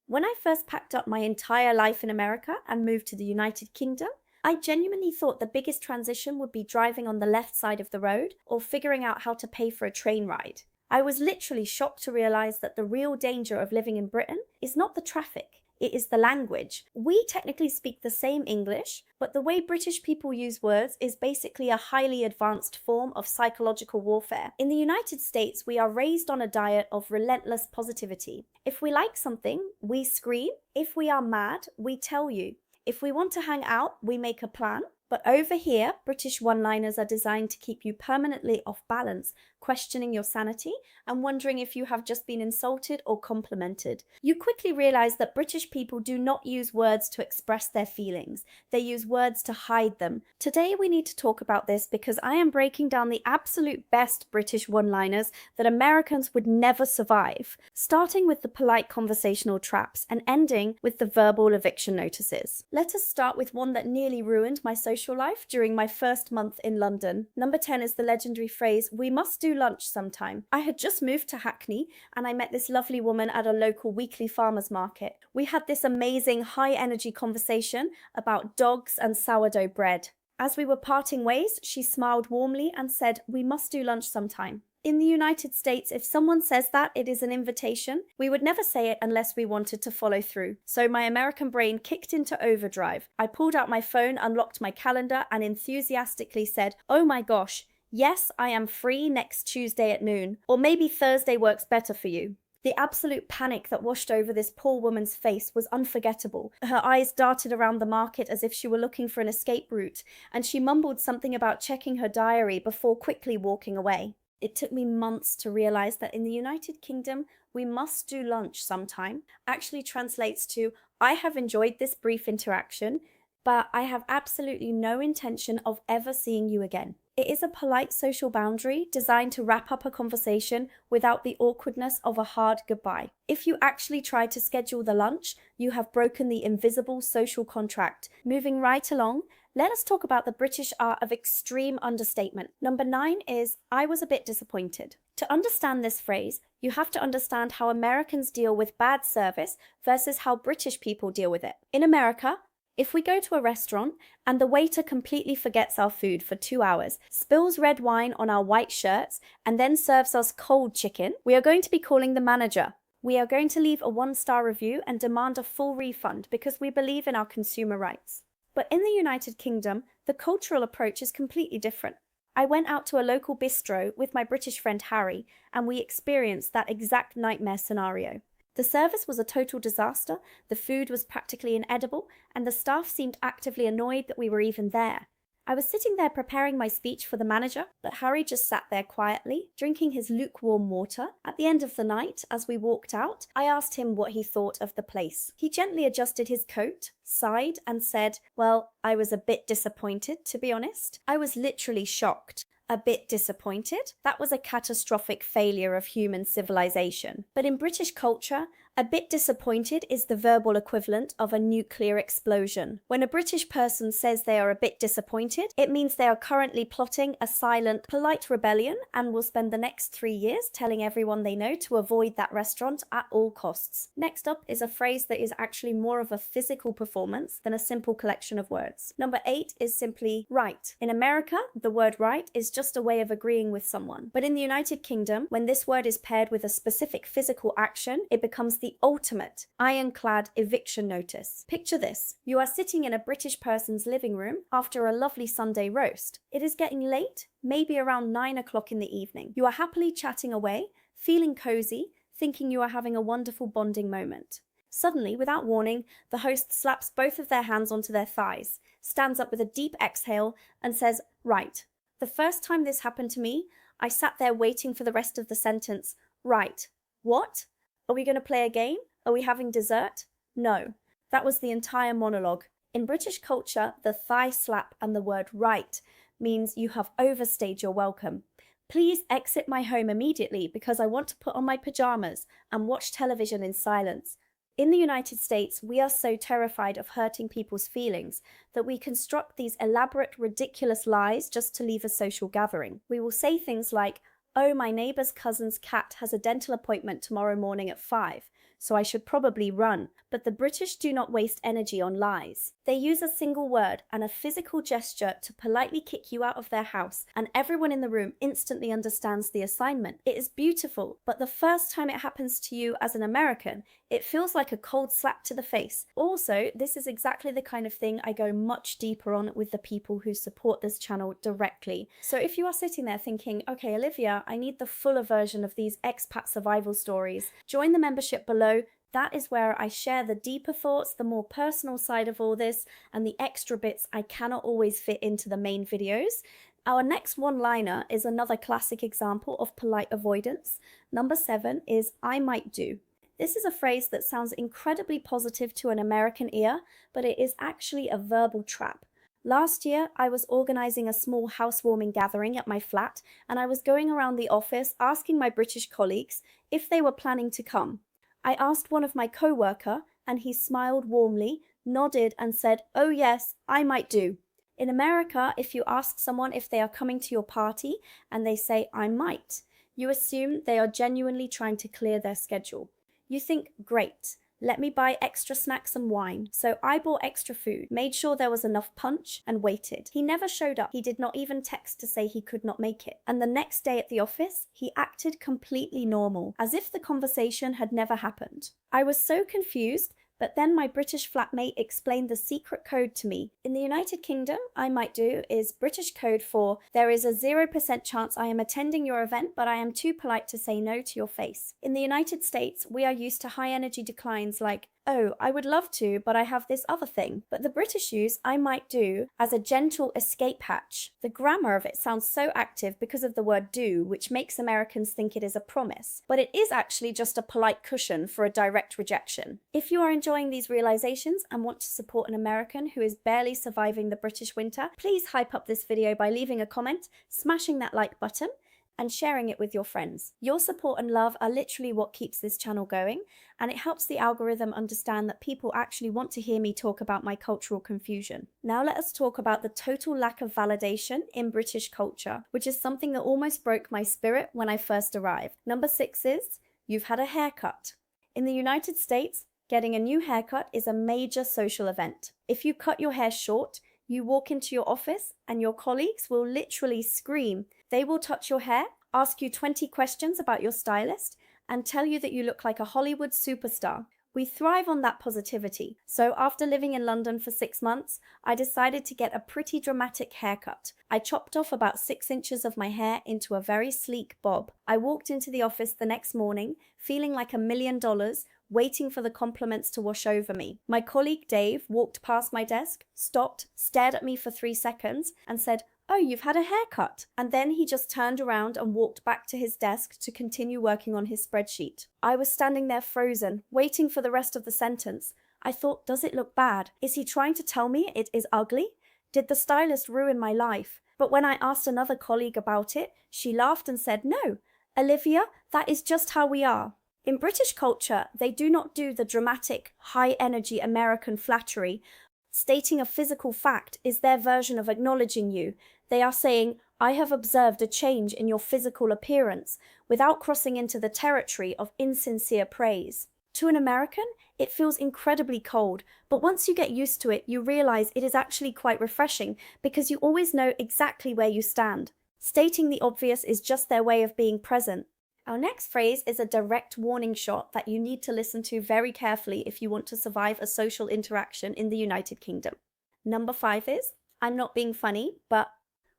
When I first packed up my entire life in America and moved to the United Kingdom, I genuinely thought the biggest transition would be driving on the left side of the road or figuring out how to pay for a train ride. I was literally shocked to realize that the real danger of living in Britain is not the traffic, it is the language. We technically speak the same English, but the way British people use words is basically a highly advanced form of psychological warfare. In the United States, we are raised on a diet of relentless positivity. If we like something, we scream. If we are mad, we tell you. If we want to hang out, we make a plan. But over here, British one-liners are designed to keep you permanently off balance, questioning your sanity and wondering if you have just been insulted or complimented. You quickly realize that British people do not use words to express their feelings. They use words to hide them. Today we need to talk about this because I am breaking down the absolute best British one-liners that Americans would never survive, starting with the polite conversational traps and ending with the verbal eviction notices. Let us start with one that nearly ruined my social life during my first month in London. Number 10 is the legendary phrase, "We must do lunch sometime." I had just moved to Hackney and I met this lovely woman at a local weekly farmers market. We had this amazing high energy conversation about dogs and sourdough bread. As we were parting ways, she smiled warmly and said, "We must do lunch sometime." In the United States, if someone says that, it is an invitation. We would never say it unless we wanted to follow through. So my American brain kicked into overdrive. I pulled out my phone, unlocked my calendar, and enthusiastically said, "Oh my gosh, yes, I am free next Tuesday at noon. Or maybe Thursday works better for you." The absolute panic that washed over this poor woman's face was unforgettable. Her eyes darted around the market as if she were looking for an escape route, and she mumbled something about checking her diary before quickly walking away. It took me months to realize that in the United Kingdom, "we must do lunch sometime" actually translates to, "I have enjoyed this brief interaction, but I have absolutely no intention of ever seeing you again." It is a polite social boundary designed to wrap up a conversation without the awkwardness of a hard goodbye. If you actually try to schedule the lunch, you have broken the invisible social contract. Moving right along, let us talk about the British art of extreme understatement. Number 9 is, "I was a bit disappointed." To understand this phrase, you have to understand how Americans deal with bad service versus how British people deal with it. In America, if we go to a restaurant and the waiter completely forgets our food for 2 hours, spills red wine on our white shirts, and then serves us cold chicken, we are going to be calling the manager. We are going to leave a 1-star review and demand a full refund because we believe in our consumer rights. But in the United Kingdom, the cultural approach is completely different. I went out to a local bistro with my British friend Harry, and we experienced that exact nightmare scenario. The service was a total disaster, the food was practically inedible, and the staff seemed actively annoyed that we were even there. I was sitting there preparing my speech for the manager, but Harry just sat there quietly, drinking his lukewarm water. At the end of the night, as we walked out, I asked him what he thought of the place. He gently adjusted his coat, sighed, and said, "Well, I was a bit disappointed, to be honest." I was literally shocked. A bit disappointed? That was a catastrophic failure of human civilization. But in British culture, a bit disappointed is the verbal equivalent of a nuclear explosion. When a British person says they are a bit disappointed, it means they are currently plotting a silent, polite rebellion and will spend the next 3 years telling everyone they know to avoid that restaurant at all costs. Next up is a phrase that is actually more of a physical performance than a simple collection of words. Number 8 is simply right. In America, the word right is just a way of agreeing with someone. But in the United Kingdom, when this word is paired with a specific physical action, it becomes the ultimate ironclad eviction notice. Picture this. You are sitting in a British person's living room after a lovely Sunday roast. It is getting late, maybe around 9 o'clock in the evening. You are happily chatting away, feeling cozy, thinking you are having a wonderful bonding moment. Suddenly, without warning, the host slaps both of their hands onto their thighs, stands up with a deep exhale, and says, "Right." The first time this happened to me, I sat there waiting for the rest of the sentence. Right. What? Are we going to play a game? Are we having dessert? No. That was the entire monologue. In British culture, the thigh slap and the word right means you have overstayed your welcome. Please exit my home immediately because I want to put on my pajamas and watch television in silence. In the United States, we are so terrified of hurting people's feelings that we construct these elaborate, ridiculous lies just to leave a social gathering. We will say things like, "Oh, my neighbor's cousin's cat has a dental appointment tomorrow morning at 5. so I should probably run. But the British do not waste energy on lies. They use a single word and a physical gesture to politely kick you out of their house, and everyone in the room instantly understands the assignment. It is beautiful, but the first time it happens to you as an American, it feels like a cold slap to the face. Also, this is exactly the kind of thing I go much deeper on with the people who support this channel directly. So if you are sitting there thinking, okay, Olivia, I need the fuller version of these expat survival stories, join the membership below. That is where I share the deeper thoughts, the more personal side of all this, and the extra bits I cannot always fit into the main videos. Our next one-liner is another classic example of polite avoidance. Number 7 is I might do. This is a phrase that sounds incredibly positive to an American ear, but it is actually a verbal trap. Last year, I was organizing a small housewarming gathering at my flat, and I was going around the office asking my British colleagues if they were planning to come. I asked one of my co-worker, and he smiled warmly, nodded, and said, "Oh yes, I might do." In America, if you ask someone if they are coming to your party, and they say, "I might," you assume they are genuinely trying to clear their schedule. You think, great, let me buy extra snacks and wine. So I bought extra food, made sure there was enough punch, and waited. He never showed up. He did not even text to say he could not make it. And the next day at the office, he acted completely normal, as if the conversation had never happened. I was so confused, but then my British flatmate explained the secret code to me. In the United Kingdom, I might do is British code for there is a 0% chance I am attending your event, but I am too polite to say no to your face. In the United States, we are used to high energy declines like, "Oh, I would love to, but I have this other thing." But the British use I might do as a gentle escape hatch. The grammar of it sounds so active because of the word do, which makes Americans think it is a promise. But it is actually just a polite cushion for a direct rejection. If you are enjoying these realizations and want to support an American who is barely surviving the British winter, please hype up this video by leaving a comment, smashing that like button, and sharing it with your friends. Your support and love are literally what keeps this channel going, and it helps the algorithm understand that people actually want to hear me talk about my cultural confusion. Now let us talk about the total lack of validation in British culture, which is something that almost broke my spirit when I first arrived. Number 6 is, you've had a haircut. In the United States, getting a new haircut is a major social event. If you cut your hair short, you walk into your office and your colleagues will literally scream. They will touch your hair, ask you 20 questions about your stylist, and tell you that you look like a Hollywood superstar. We thrive on that positivity. So after living in London for 6 months, I decided to get a pretty dramatic haircut. I chopped off about 6 inches of my hair into a very sleek bob. I walked into the office the next morning, feeling like $1 million, waiting for the compliments to wash over me. My colleague Dave walked past my desk, stopped, stared at me for 3 seconds, and said, "Oh, you've had a haircut." And then he just turned around and walked back to his desk to continue working on his spreadsheet. I was standing there frozen, waiting for the rest of the sentence. I thought, does it look bad? Is he trying to tell me it is ugly? Did the stylist ruin my life? But when I asked another colleague about it, she laughed and said, "No, Olivia, that is just how we are." In British culture, they do not do the dramatic, high-energy American flattery. Stating a physical fact is their version of acknowledging you. They are saying, "I have observed a change in your physical appearance," without crossing into the territory of insincere praise. To an American, it feels incredibly cold, but once you get used to it, you realize it is actually quite refreshing because you always know exactly where you stand. Stating the obvious is just their way of being present. Our next phrase is a direct warning shot that you need to listen to very carefully if you want to survive a social interaction in the United Kingdom. Number 5 is, I'm not being funny, but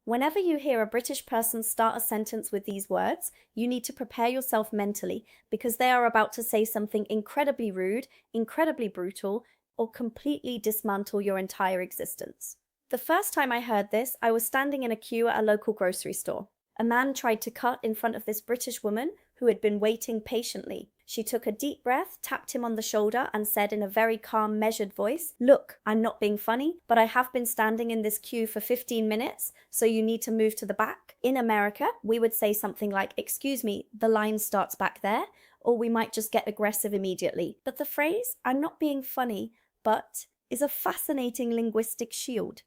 whenever you hear a British person start a sentence with these words, you need to prepare yourself mentally because they are about to say something incredibly rude, incredibly brutal, or completely dismantle your entire existence. The first time I heard this, I was standing in a queue at a local grocery store. A man tried to cut in front of this British woman who had been waiting patiently. She took a deep breath, tapped him on the shoulder, and said in a very calm, measured voice, "Look, I'm not being funny, but I have been standing in this queue for 15 minutes, so you need to move to the back." In America, we would say something like, "Excuse me, the line starts back there," or we might just get aggressive immediately. But the phrase, "I'm not being funny, but," is a fascinating linguistic shield.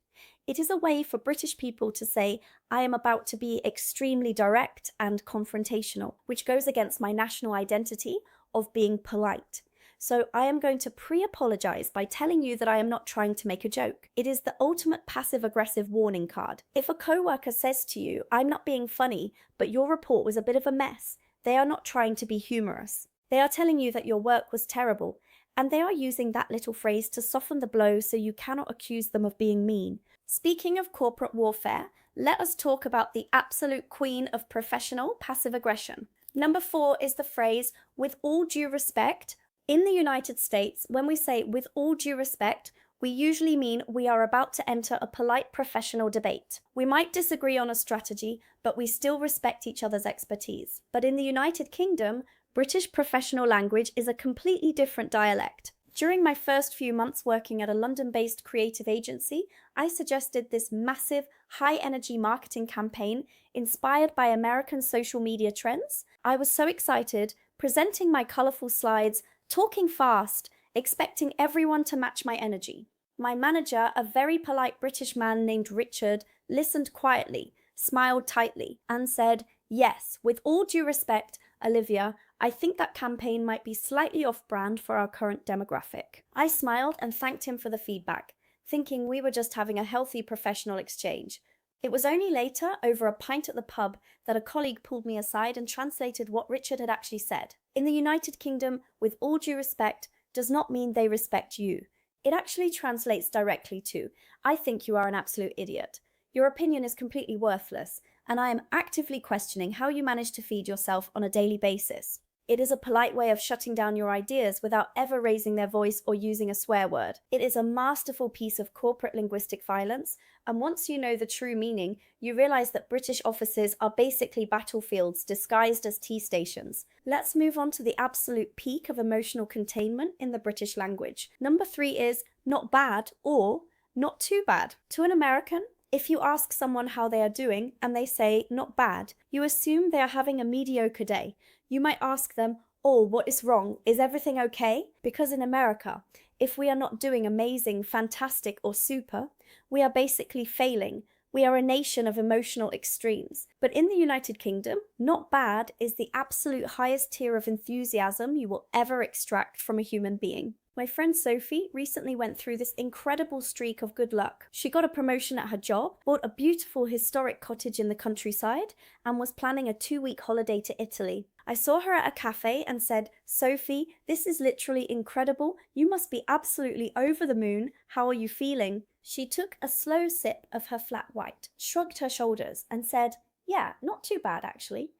It is a way for British people to say, I am about to be extremely direct and confrontational, which goes against my national identity of being polite. So I am going to pre-apologize by telling you that I am not trying to make a joke. It is the ultimate passive-aggressive warning card. If a coworker says to you, "I'm not being funny, but your report was a bit of a mess," they are not trying to be humorous. They are telling you that your work was terrible, and they are using that little phrase to soften the blow so you cannot accuse them of being mean. Speaking of corporate warfare, let us talk about the absolute queen of professional passive aggression. Number 4 is the phrase, "with all due respect." In the United States, when we say "with all due respect," we usually mean we are about to enter a polite professional debate. We might disagree on a strategy, but we still respect each other's expertise. But in the United Kingdom, British professional language is a completely different dialect. During my first few months working at a London-based creative agency, I suggested this massive, high-energy marketing campaign inspired by American social media trends. I was so excited, presenting my colorful slides, talking fast, expecting everyone to match my energy. My manager, a very polite British man named Richard, listened quietly, smiled tightly, and said, "Yes, with all due respect, Olivia, I think that campaign might be slightly off-brand for our current demographic." I smiled and thanked him for the feedback, thinking we were just having a healthy professional exchange. It was only later, over a pint at the pub, that a colleague pulled me aside and translated what Richard had actually said. In the United Kingdom, "with all due respect" does not mean they respect you. It actually translates directly to, "I think you are an absolute idiot. Your opinion is completely worthless, and I am actively questioning how you manage to feed yourself on a daily basis." It is a polite way of shutting down your ideas without ever raising their voice or using a swear word. It is a masterful piece of corporate linguistic violence, and once you know the true meaning, you realize that British offices are basically battlefields disguised as tea stations. Let's move on to the absolute peak of emotional containment in the British language. Number 3 is "not bad" or "not too bad." To an American, if you ask someone how they are doing and they say "not bad," you assume they are having a mediocre day. You might ask them, "Oh, what is wrong? Is everything okay?" Because in America, if we are not doing amazing, fantastic, or super, we are basically failing. We are a nation of emotional extremes. But in the United Kingdom, "not bad" is the absolute highest tier of enthusiasm you will ever extract from a human being. My friend Sophie recently went through this incredible streak of good luck. She got a promotion at her job, bought a beautiful historic cottage in the countryside, and was planning a 2-week holiday to Italy. I saw her at a cafe and said, "Sophie, this is literally incredible. You must be absolutely over the moon. How are you feeling?" She took a slow sip of her flat white, shrugged her shoulders, and said, "Yeah, not too bad actually."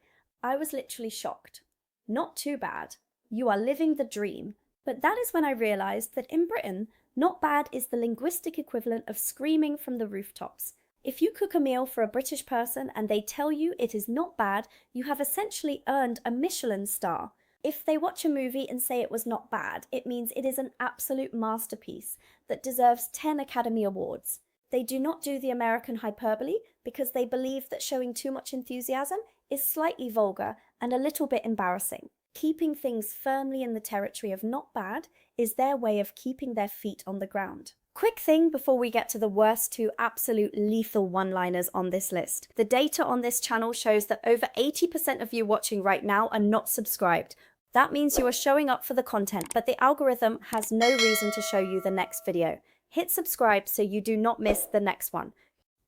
I was literally shocked. Not too bad. You are living the dream. But that is when I realized that in Britain, "not bad" is the linguistic equivalent of screaming from the rooftops. If you cook a meal for a British person and they tell you it is not bad, you have essentially earned a Michelin star. If they watch a movie and say it was not bad, it means it is an absolute masterpiece that deserves 10 Academy Awards. They do not do the American hyperbole because they believe that showing too much enthusiasm is slightly vulgar and a little bit embarrassing. Keeping things firmly in the territory of "not bad" is their way of keeping their feet on the ground. Quick thing before we get to the worst 2 absolute lethal one-liners on this list. The data on this channel shows that over 80% of you watching right now are not subscribed. That means you are showing up for the content, but the algorithm has no reason to show you the next video. Hit subscribe so you do not miss the next one.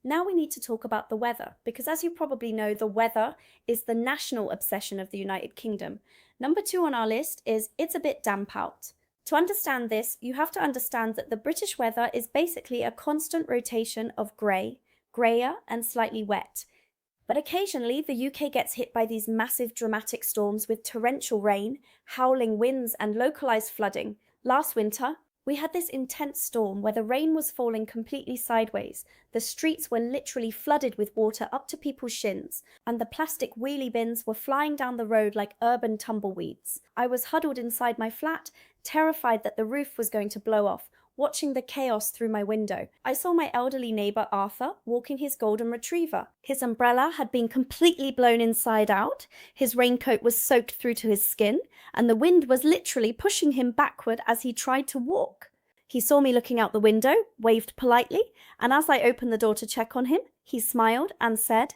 Now we need to talk about the weather, because as you probably know, the weather is the national obsession of the United Kingdom. Number 2 on our list is "it's a bit damp out." To understand this, you have to understand that the British weather is basically a constant rotation of grey, greyer, and slightly wet. But occasionally, the UK gets hit by these massive dramatic storms with torrential rain, howling winds, and localized flooding. Last winter, we had this intense storm where the rain was falling completely sideways. The streets were literally flooded with water up to people's shins, and the plastic wheelie bins were flying down the road like urban tumbleweeds. I was huddled inside my flat, terrified that the roof was going to blow off, watching the chaos through my window. I saw my elderly neighbor Arthur walking his golden retriever. His umbrella had been completely blown inside out, his raincoat was soaked through to his skin, and the wind was literally pushing him backward as he tried to walk. He saw me looking out the window, waved politely, and as I opened the door to check on him, he smiled and said,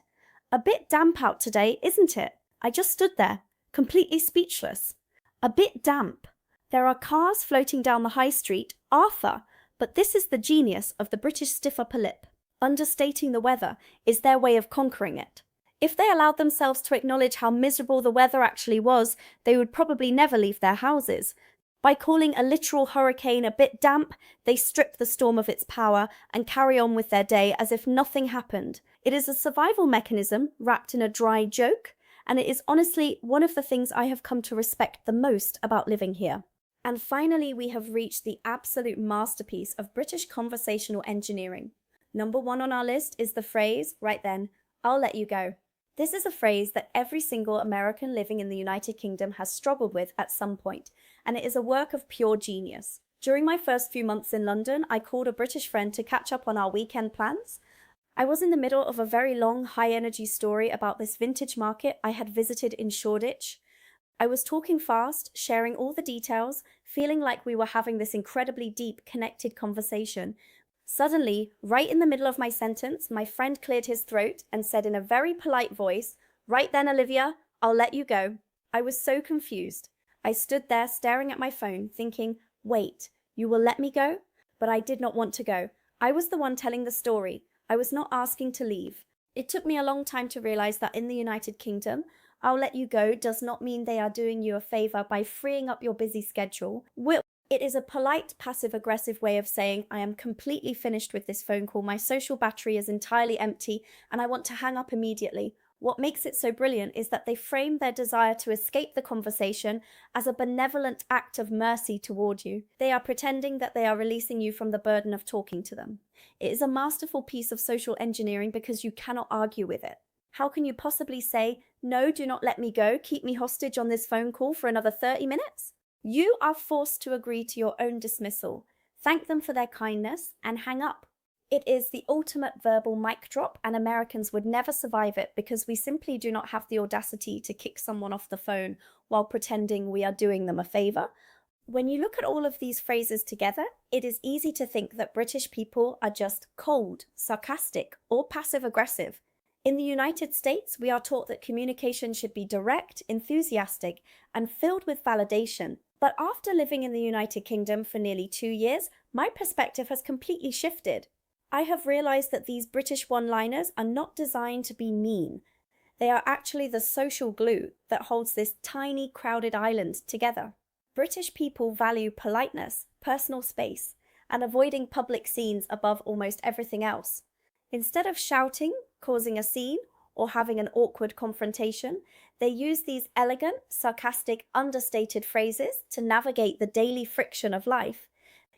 "A bit damp out today, isn't it?" I just stood there, completely speechless. A bit damp. There are cars floating down the high street, Arthur, but this is the genius of the British stiff upper lip. Understating the weather is their way of conquering it. If they allowed themselves to acknowledge how miserable the weather actually was, they would probably never leave their houses. By calling a literal hurricane a bit damp, they strip the storm of its power and carry on with their day as if nothing happened. It is a survival mechanism wrapped in a dry joke, and it is honestly one of the things I have come to respect the most about living here. And finally, we have reached the absolute masterpiece of British conversational engineering. Number 1 on our list is the phrase, right then, I'll let you go. This is a phrase that every single American living in the United Kingdom has struggled with at some point, and it is a work of pure genius. During my first few months in London, I called a British friend to catch up on our weekend plans. I was in the middle of a very long, high-energy story about this vintage market I had visited in Shoreditch. I was talking fast, sharing all the details, feeling like we were having this incredibly deep, connected conversation. Suddenly, right in the middle of my sentence, my friend cleared his throat and said in a very polite voice, "Right then, Olivia, I'll let you go." I was so confused. I stood there staring at my phone, thinking, wait, you will let me go? But I did not want to go. I was the one telling the story. I was not asking to leave. It took me a long time to realize that in the United Kingdom, I'll let you go does not mean they are doing you a favor by freeing up your busy schedule. It is a polite, passive-aggressive way of saying, I am completely finished with this phone call, my social battery is entirely empty, and I want to hang up immediately. What makes it so brilliant is that they frame their desire to escape the conversation as a benevolent act of mercy toward you. They are pretending that they are releasing you from the burden of talking to them. It is a masterful piece of social engineering because you cannot argue with it. How can you possibly say, no, do not let me go, keep me hostage on this phone call for another 30 minutes? You are forced to agree to your own dismissal, thank them for their kindness, and hang up. It is the ultimate verbal mic drop, and Americans would never survive it because we simply do not have the audacity to kick someone off the phone while pretending we are doing them a favor. When you look at all of these phrases together, it is easy to think that British people are just cold, sarcastic, or passive-aggressive. In the United States, we are taught that communication should be direct, enthusiastic, and filled with validation. But after living in the United Kingdom for nearly 2 years, my perspective has completely shifted. I have realized that these British one-liners are not designed to be mean. They are actually the social glue that holds this tiny, crowded island together. British people value politeness, personal space, and avoiding public scenes above almost everything else. Instead of shouting, causing a scene, or having an awkward confrontation, they use these elegant, sarcastic, understated phrases to navigate the daily friction of life.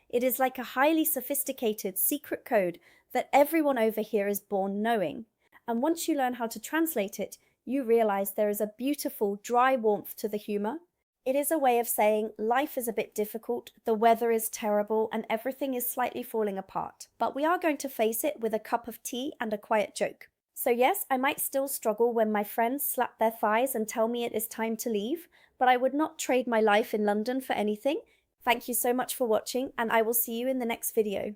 It is like a highly sophisticated secret code that everyone over here is born knowing. And once you learn how to translate it, you realize there is a beautiful, dry warmth to the humor. It is a way of saying life is a bit difficult, the weather is terrible, and everything is slightly falling apart. But we are going to face it with a cup of tea and a quiet joke. So yes, I might still struggle when my friends slap their thighs and tell me it is time to leave, but I would not trade my life in London for anything. Thank you so much for watching, and I will see you in the next video.